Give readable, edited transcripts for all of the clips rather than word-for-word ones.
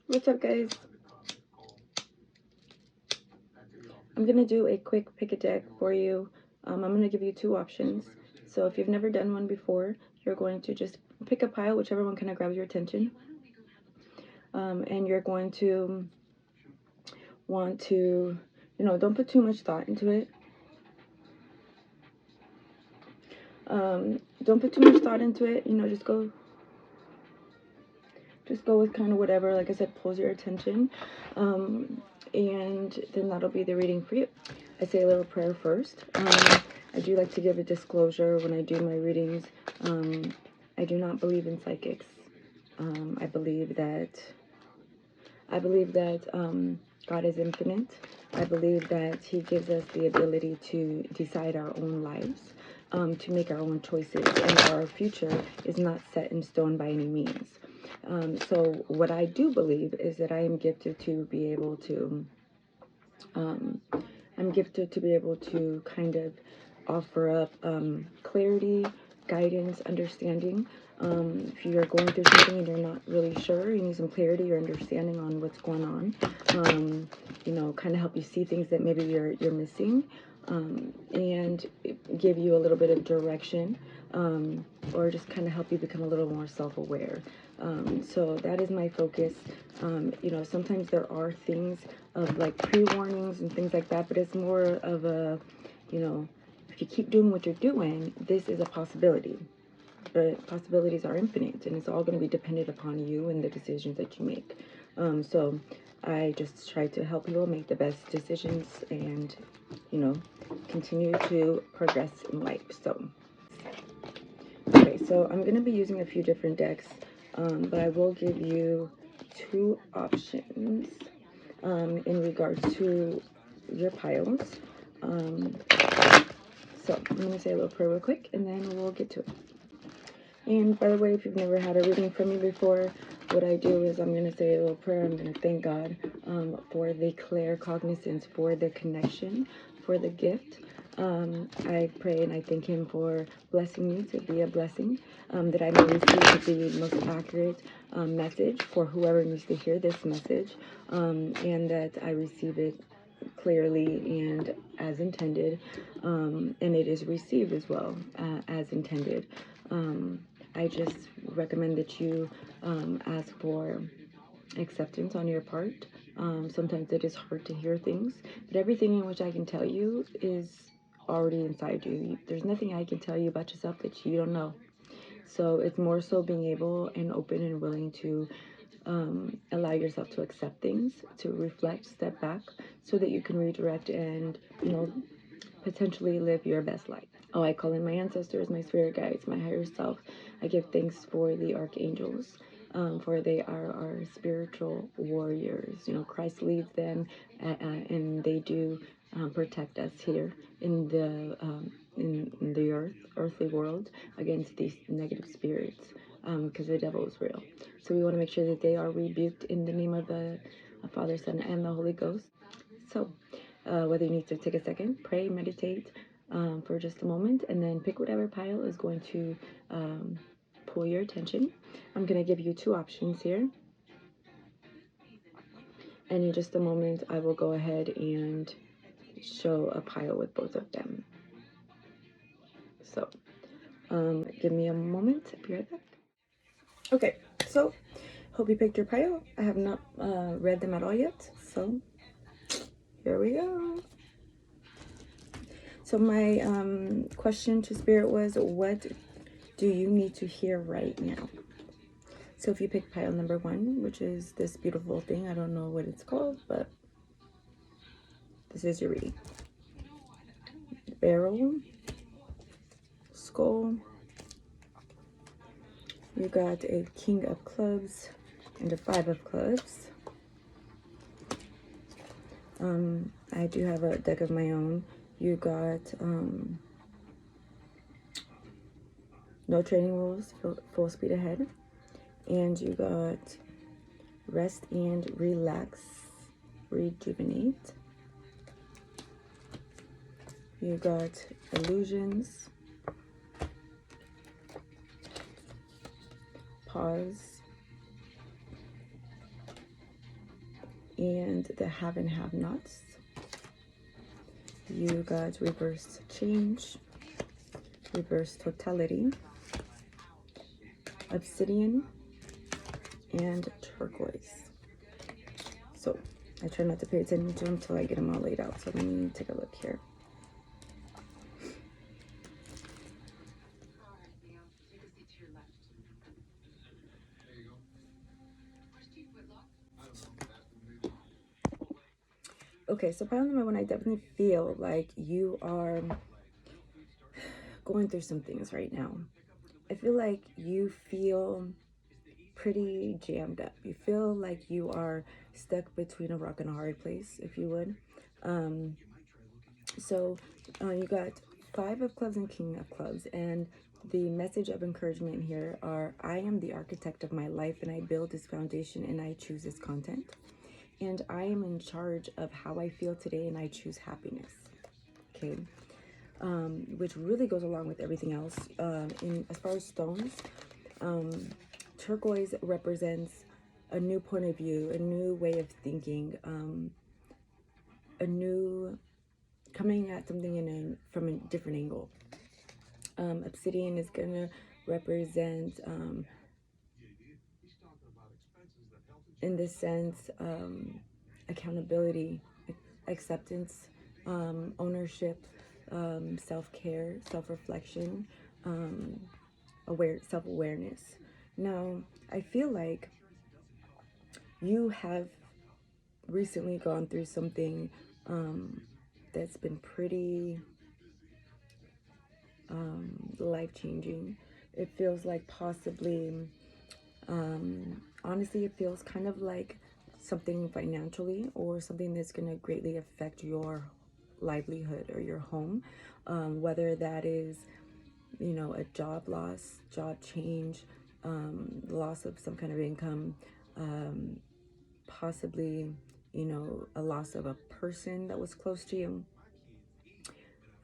What's up, guys? I'm gonna do a quick pick a deck for you. I'm gonna give you two options. So if you've never done one before, you're going to just pick a pile, whichever one kind of grabs your attention. And you're going to want to, don't put too much thought into it. Don't put too much thought into it. Just go with kind of whatever, like I said, pulls your attention. And then that'll be the reading for you. I say a little prayer first. I do like to give a disclosure when I do my readings. I do not believe in psychics. I believe that God is infinite. I believe that He gives us the ability to decide our own lives, to make our own choices, and our future is not set in stone by any means. So what I do believe is that I am gifted to be able to, kind of offer up clarity, guidance, understanding. If you're going through something and you're not really sure, you need some clarity or understanding on what's going on. Kind of help you see things that maybe you're missing, and give you a little bit of direction, or just kind of help you become a little more self-aware. So that is my focus. Sometimes there are things of like pre-warnings and things like that, but it's more of a, if you keep doing what you're doing, this is a possibility. But possibilities are infinite, and it's all going to be dependent upon you and the decisions that you make. So I just try to help people make the best decisions and, continue to progress in life. So, okay, so I'm going to be using a few different decks, but I will give you two options in regards to your piles. So I'm going to say a little prayer real quick, and then we'll get to it. And by the way, if you've never had a reading from me before, what I do is I'm going to say a little prayer. I'm going to thank God for the clear cognizance, for the connection, for the gift. I pray and I thank Him for blessing me to be a blessing, that I may receive the most accurate message for whoever needs to hear this message, and that I receive it clearly and as intended, and it is received as well as intended. I just recommend that you ask for acceptance on your part. Sometimes it is hard to hear things, but everything in which I can tell you is already inside you. There's nothing I can tell you about yourself that you don't know. So it's more so being able and open and willing to allow yourself to accept things, to reflect, step back, so that you can redirect and, potentially live your best life. Oh, I call in my ancestors, my spirit guides, my higher self. I give thanks for the archangels, for they are our spiritual warriors. Christ leads them, and they do protect us here in the earthly world against these negative spirits, because the devil is real. So we want to make sure that they are rebuked in the name of the Father, Son, and the Holy Ghost. So whether you need to take a second, pray, meditate for just a moment, and then pick whatever pile is going to pull your attention. I'm going to give you two options here. And in just a moment, I will go ahead and show a pile with both of them. So give me a moment. I'll be right back. Okay, so hope you picked your pile. I have not read them at all yet, so here we go. So my question to Spirit was, what do you need to hear right now? So if you pick pile number 1, which is this beautiful thing, I don't know what it's called, but this is your reading. Barrel, skull, you got a King of Clubs and a 5 of Clubs. I do have a deck of my own. You got no training rules, full speed ahead. And you got rest and relax, rejuvenate. You got illusions, pause, and the have and have nots. You got reverse change, reverse totality, obsidian, and turquoise. So I try not to pay attention to them until I get them all laid out. So let me take a look here. Okay, so pile number one, I definitely feel like you are going through some things right now. I feel like you feel pretty jammed up. You feel like you are stuck between a rock and a hard place, if you would. So you got 5 of clubs and king of clubs, and the message of encouragement here are, I am the architect of my life, and I build this foundation, and I choose this content. And I am in charge of how I feel today, and I choose happiness. Okay. Which really goes along with everything else. As far as stones, turquoise represents a new point of view, a new way of thinking, a new coming at something from a different angle. Obsidian is gonna represent, in this sense, accountability, acceptance, ownership, self-care, self-reflection, self-awareness. Now, I feel like you have recently gone through something that's been pretty life-changing. It feels like possibly, honestly, it feels kind of like something financially, or something that's going to greatly affect your livelihood or your home, whether that is, a job loss, job change, loss of some kind of income, possibly, a loss of a person that was close to you.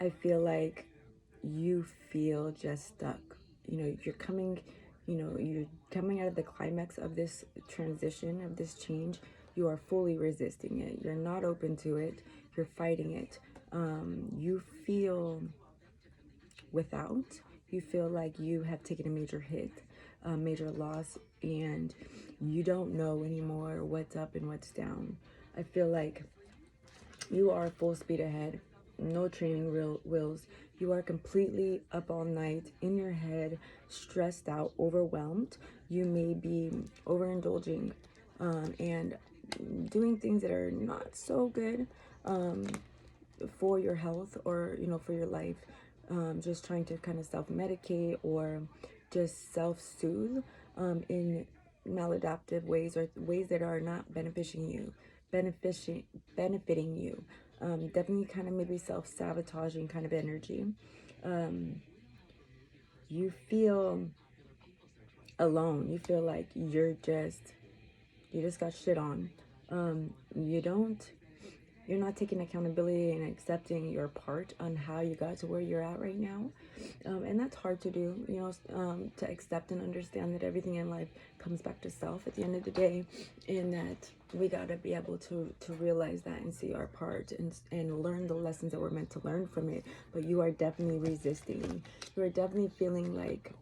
I feel like you feel just stuck. You're coming, you're coming out of the climax of this transition, of this change. You are fully resisting it. You're not open to it. You're fighting it. You feel without. You feel like you have taken a major hit, a major loss, and you don't know anymore what's up and what's down. I feel like you are full speed ahead, no training wheels. You are completely up all night, in your head, stressed out, overwhelmed. You may be overindulging and doing things that are not so good for your health, or, for your life. Just trying to kind of self-medicate, or just self-soothe in maladaptive ways, or ways that are not benefiting you. Definitely kind of maybe self-sabotaging kind of energy. You feel alone. You feel like you just got shit on. You're not taking accountability and accepting your part on how you got to where you're at right now. And that's hard to do, to accept and understand that everything in life comes back to self at the end of the day, and that we got to be able to realize that and see our part, and learn the lessons that we're meant to learn from it. But you are definitely resisting. You are definitely feeling like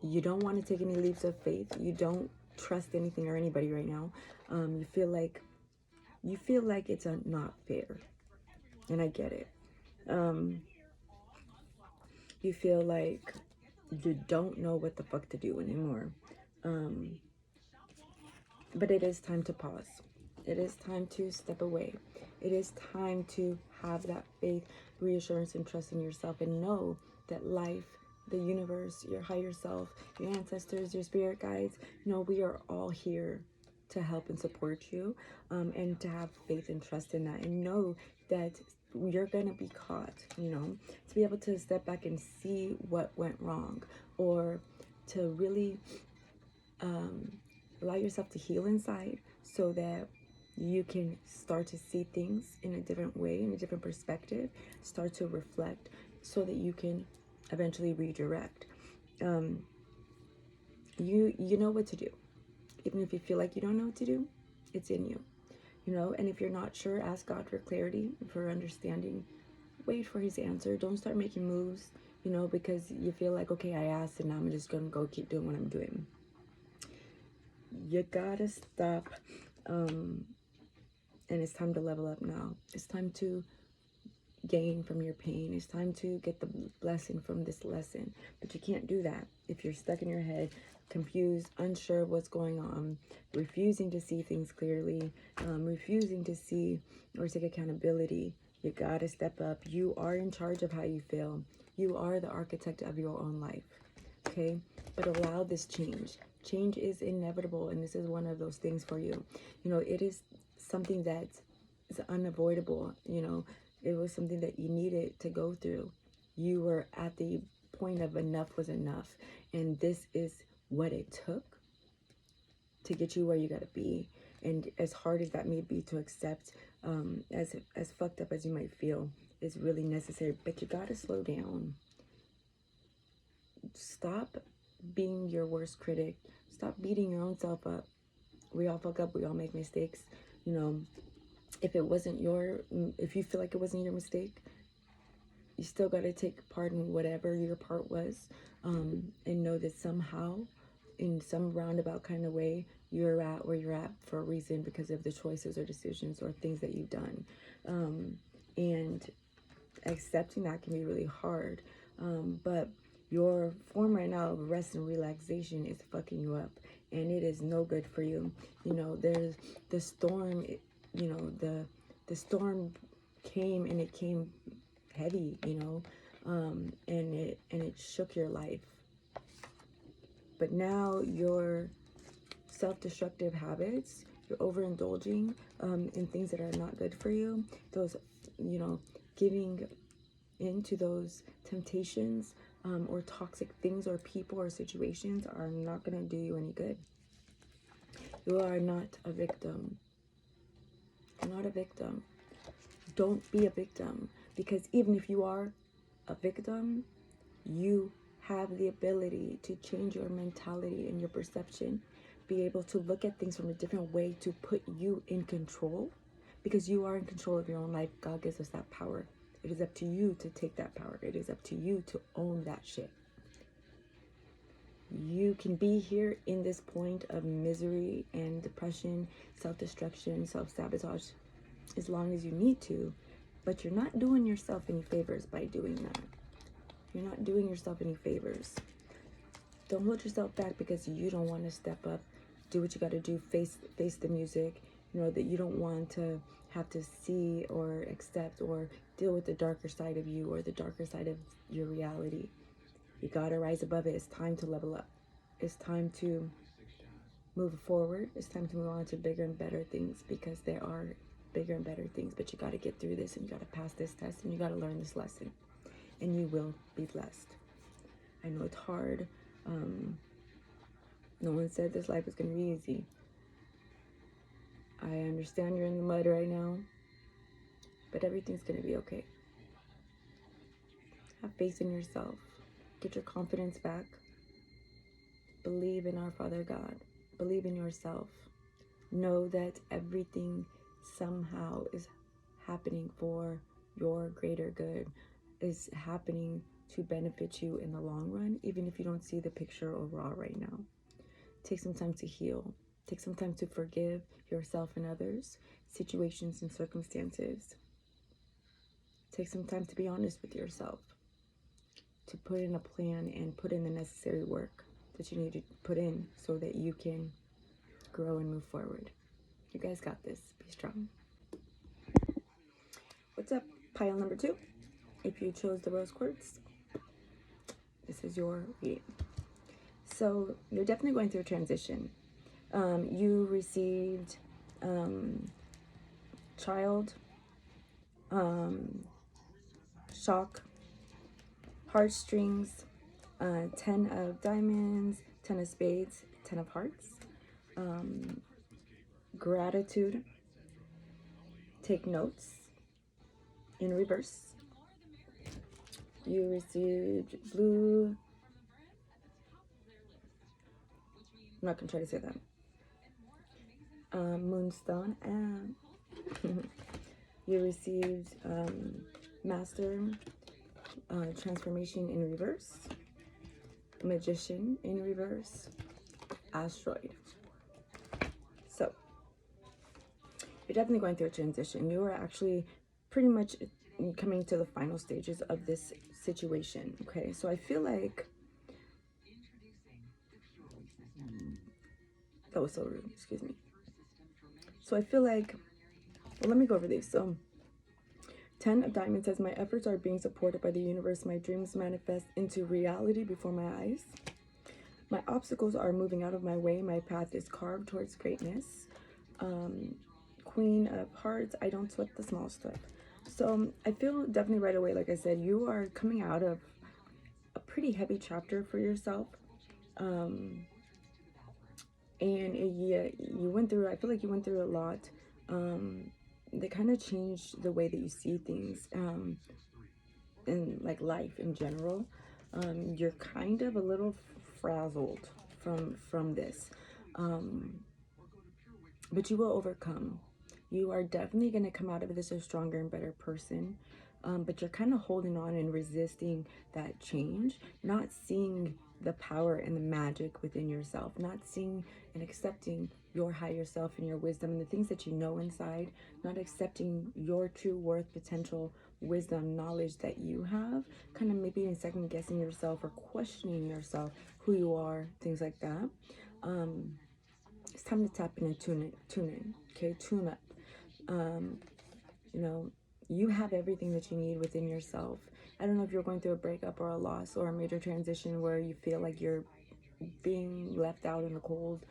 you don't want to take any leaps of faith. You don't trust anything or anybody right now. You feel like it's not fair, and I get it. You feel like you don't know what the fuck to do anymore. But it is time to pause. It is time to step away. It is time to have that faith, reassurance, and trust in yourself, and know that life, the universe, your higher self, your ancestors, your spirit guides, we are all here to help and support you, and to have faith and trust in that, and know that you're gonna be caught, to be able to step back and see what went wrong, or to really allow yourself to heal inside, so that you can start to see things in a different way, in a different perspective, start to reflect, so that you can eventually redirect. You know what to do. Even if you feel like you don't know what to do, It's in you, you know. And if you're not sure, ask God for clarity, for understanding. Wait for his answer. Don't start making moves, you know, because you feel like, okay, I asked and now I'm just gonna go keep doing what I'm doing. You gotta stop, and it's time to level up now. It's time to gain from your pain. It's time to get the blessing from this lesson. But you can't do that if you're stuck in your head, confused, unsure of what's going on, refusing to see things clearly, refusing to see or take accountability. You gotta step up. You are in charge of how you feel. You are the architect of your own life. Okay? But allow this change. Change is inevitable, and this is one of those things for you. You know, it is something that is unavoidable. You know, it was something that you needed to go through. You were at the point of enough was enough, and this is what it took to get you where you got to be. And as hard as that may be to accept, as fucked up as you might feel, is really necessary. But you got to slow down. Stop being your worst critic. Stop beating your own self up. We all fuck up. We all make mistakes. You know, if you feel like it wasn't your mistake, you still got to take part in whatever your part was, and know that somehow, in some roundabout kind of way, you're at where you're at for a reason, because of the choices or decisions or things that you've done. And accepting that can be really hard. But your form right now of rest and relaxation is fucking you up, and it is no good for you. You know, there's the storm, you know, the storm came, and it came heavy, you know, and it shook your life. But now your self-destructive habits, you're overindulging in things that are not good for you, those, you know, giving into those temptations, or toxic things or people or situations, are not going to do you any good. You are not a victim. You're not a victim. Don't be a victim, because even if you are a victim, you have the ability to change your mentality and your perception, be able to look at things from a different way to put you in control, because you are in control of your own life. God gives us that power. It is up to you to take that power. It is up to you to own that shit. You can be here in this point of misery and depression, self-destruction, self-sabotage as long as you need to, but you're not doing yourself any favors by doing that. You're not doing yourself any favors. Don't hold yourself back because you don't want to step up, do what you got to do, face the music, you know, that you don't want to have to see or accept or deal with the darker side of you or the darker side of your reality. You got to rise above it. It's time to level up. It's time to move forward. It's time to move on to bigger and better things, because there are bigger and better things. But you got to get through this, and you got to pass this test, and you got to learn this lesson, and you will be blessed. I know it's hard. No one said this life is going to be easy. I understand you're in the mud right now, but everything's going to be okay. Have faith in yourself. Get your confidence back. Believe in our Father God. Believe in yourself. Know that everything somehow is happening for your greater good, is happening to benefit you in the long run, even if you don't see the picture overall right now. Take some time to heal. Take some time to forgive yourself and others, situations and circumstances. Take some time to be honest with yourself, to put in a plan and put in the necessary work that you need to put in so that you can grow and move forward. You guys got this. Be strong. What's up, pile number 2? If you chose the rose quartz, this is your reading. So you're definitely going through a transition. You received child, shock, heartstrings, 10 of diamonds, 10 of spades, 10 of hearts, gratitude, take notes, in reverse. You received blue, I'm not going to try to say that, Moonstone, and you received Master, Transformation in reverse, Magician in reverse, Asteroid. So you're definitely going through a transition. You are actually pretty much coming to the final stages of this situation. Okay, so I feel like that was so rude, excuse me. So I feel like, well, let me go over these. So 10 of Diamonds says, my efforts are being supported by the universe. My dreams manifest into reality before my eyes. My obstacles are moving out of my way. My path is carved towards greatness. Queen of Hearts, I don't sweat the small stuff. So I feel definitely right away, like I said, you are coming out of a pretty heavy chapter for yourself. And yeah, you went through, I feel like you went through a lot. They kind of changed the way that you see things, in like life in general. You're kind of a little frazzled from this, but you will overcome. You are definitely going to come out of this a stronger and better person. But you're kind of holding on and resisting that change, not seeing the power and the magic within yourself, not seeing and accepting your higher self and your wisdom and the things that you know inside, not accepting your true worth, potential, wisdom, knowledge that you have, kind of maybe in second guessing yourself or questioning yourself, who you are, things like that. It's time to tap in and tune in, okay? Tune up. You know, you have everything that you need within yourself. I don't know if you're going through a breakup or a loss or a major transition where you feel like you're being left out in the cold.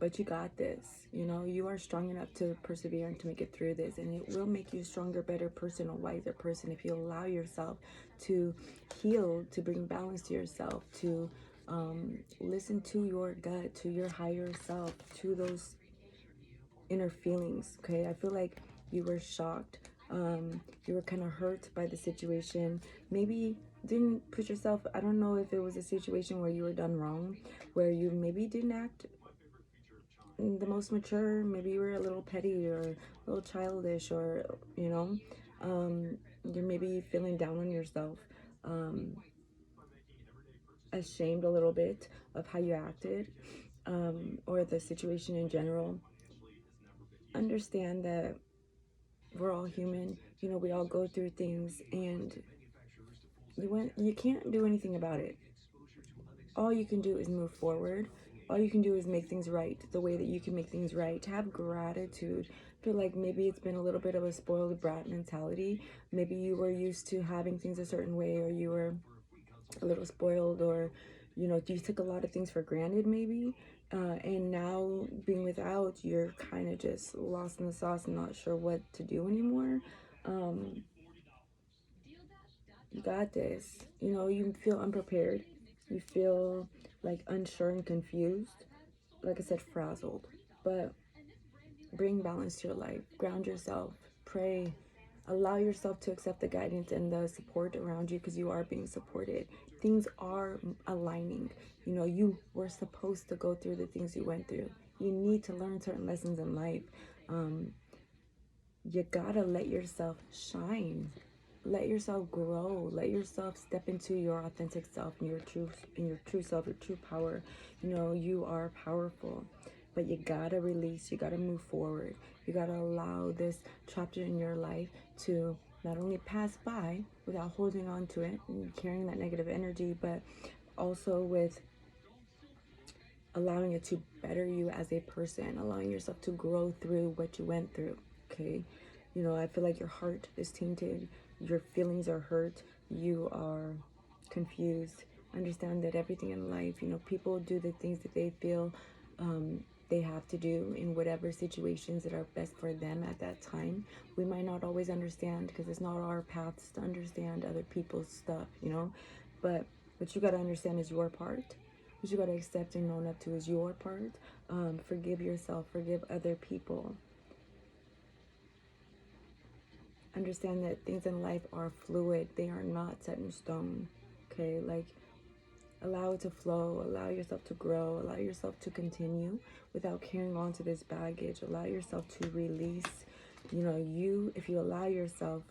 But you got this. You know, you are strong enough to persevere and to make it through this. And it will make you a stronger, better person, a wiser person if you allow yourself to heal, to bring balance to yourself, to listen to your gut, to your higher self, to those inner feelings. Okay, I feel like you were shocked, you were kind of hurt by the situation, maybe didn't put yourself, I don't know if it was a situation where you were done wrong, where you maybe didn't act the most mature, maybe you were a little petty or a little childish, or you know, you're maybe feeling down on yourself, ashamed a little bit of how you acted, or the situation in general. Understand that we're all human. You know, we all go through things, and you can't do anything about it. All you can do is move forward. All you can do is make things right the way that you can make things right. Have gratitude. Feel like maybe it's been a little bit of a spoiled brat mentality. Maybe you were used to having things a certain way, or you were a little spoiled, or you know, you took a lot of things for granted maybe, and now being without, you're kind of just lost in the sauce and not sure what to do anymore. You got this. You know, you feel unprepared, you feel like unsure and confused, like I said, frazzled. But bring balance to your life, ground yourself, pray, allow yourself to accept the guidance and the support around you, because you are being supported. Things are aligning. You know, you were supposed to go through the things you went through. You need to learn certain lessons in life. You gotta let yourself shine, let yourself grow, let yourself step into your authentic self and your true self, your true power. You know, you are powerful, but you gotta release, you gotta move forward, you gotta allow this chapter in your life to not only pass by without holding on to it and carrying that negative energy, but also with allowing it to better you as a person, allowing yourself to grow through what you went through. Okay, you know, I feel like your heart is tainted, your feelings are hurt, you are confused. Understand that everything in life, you know, people do the things that they feel they have to do in whatever situations that are best for them at that time. We might not always understand, because it's not our paths to understand other people's stuff, you know, but what you got to understand is your part. What you got to accept and own up to is your part. Forgive yourself, forgive other people. Understand that things in life are fluid, they are not set in stone. Okay, like Allow it to flow. Allow yourself to grow. Allow yourself to continue without carrying on to this baggage. Allow yourself to release. You know, if you allow yourself,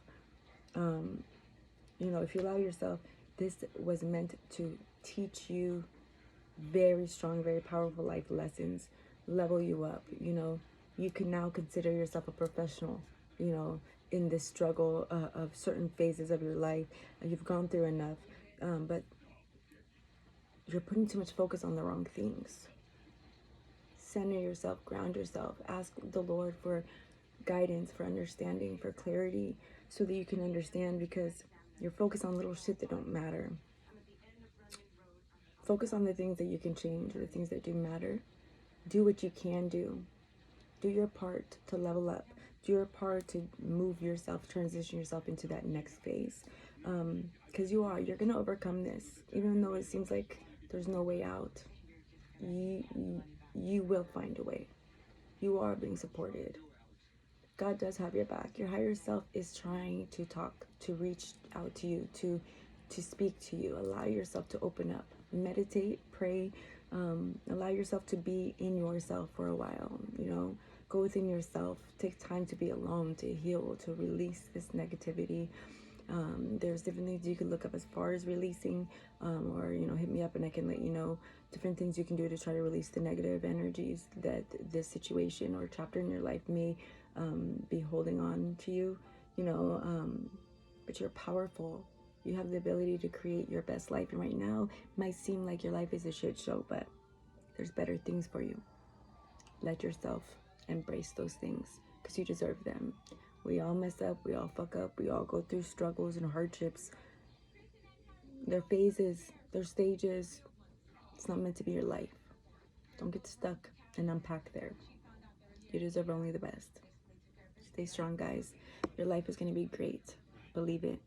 if you allow yourself, this was meant to teach you very strong, very powerful life lessons, level you up. You can now consider yourself a professional, in this struggle of certain phases of your life. You've gone through enough, but you're putting too much focus on the wrong things. Center yourself, ground yourself, ask the Lord for guidance, for understanding, for clarity, so that you can understand, because you're focused on little shit that don't matter. Focus on the things that you can change, the things that do matter. Do what you can do. Do your part to level up. Do your part to move yourself, transition yourself into that next phase. Because you're going to overcome this. Even though it seems like there's no way out, you will find a way. You are being supported. God does have your back. Your higher self is trying to talk, to reach out to you, to speak to you. Allow yourself to open up. Meditate, pray, allow yourself to be in yourself for a while. Go within yourself. Take time to be alone, to heal, to release this negativity. There's different things you can look up as far as releasing, or hit me up and I can let you know different things you can do to try to release the negative energies that this situation or chapter in your life may be holding on to you. But you're powerful. You have the ability to create your best life, and right now it might seem like your life is a shit show, but there's better things for you. Let yourself embrace those things, because you deserve them. We all mess up, we all fuck up, we all go through struggles and hardships. They're phases, they're stages. It's not meant to be your life. Don't get stuck and unpack there. You deserve only the best. Stay strong, guys. Your life is going to be great. Believe it.